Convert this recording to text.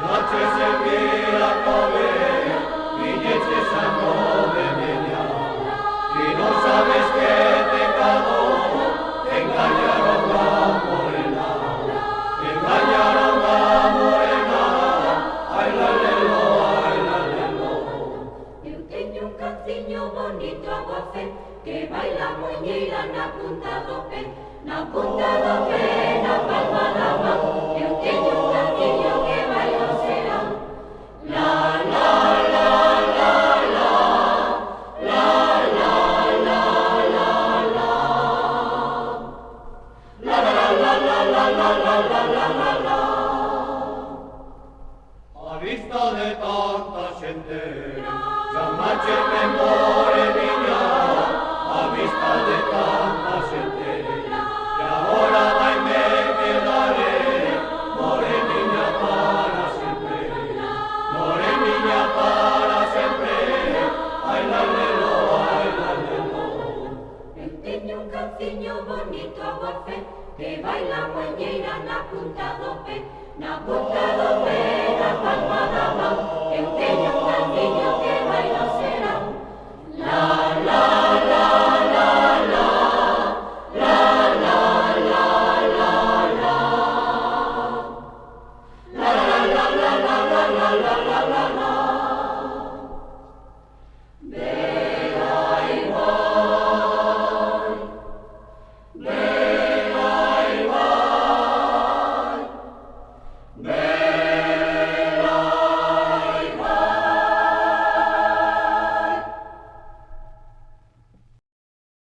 noche se mira covea, viñeche santo de media, y no sabes que te cagó, te engañaron a morena, te engañaron a morena, ay la lelo, ay la lelo. Eu teño un canciño bonito aguafé, que baila muñeira na punta do pé, na punta do pé, na palma da man. Eu teño un canciño que baila o serán. La la la la la, la la la la la, la la la la la la la la la la. A vista de tanta xente, chamache me more miña, a vista de tanta xente, e agora vai me quedaré, moreniña para sempre, moreniña para sempre, ai la lelo, ai la lelo. Eu teño un canciño bonito aguafé, que baila muñeira na punta do pé, na punta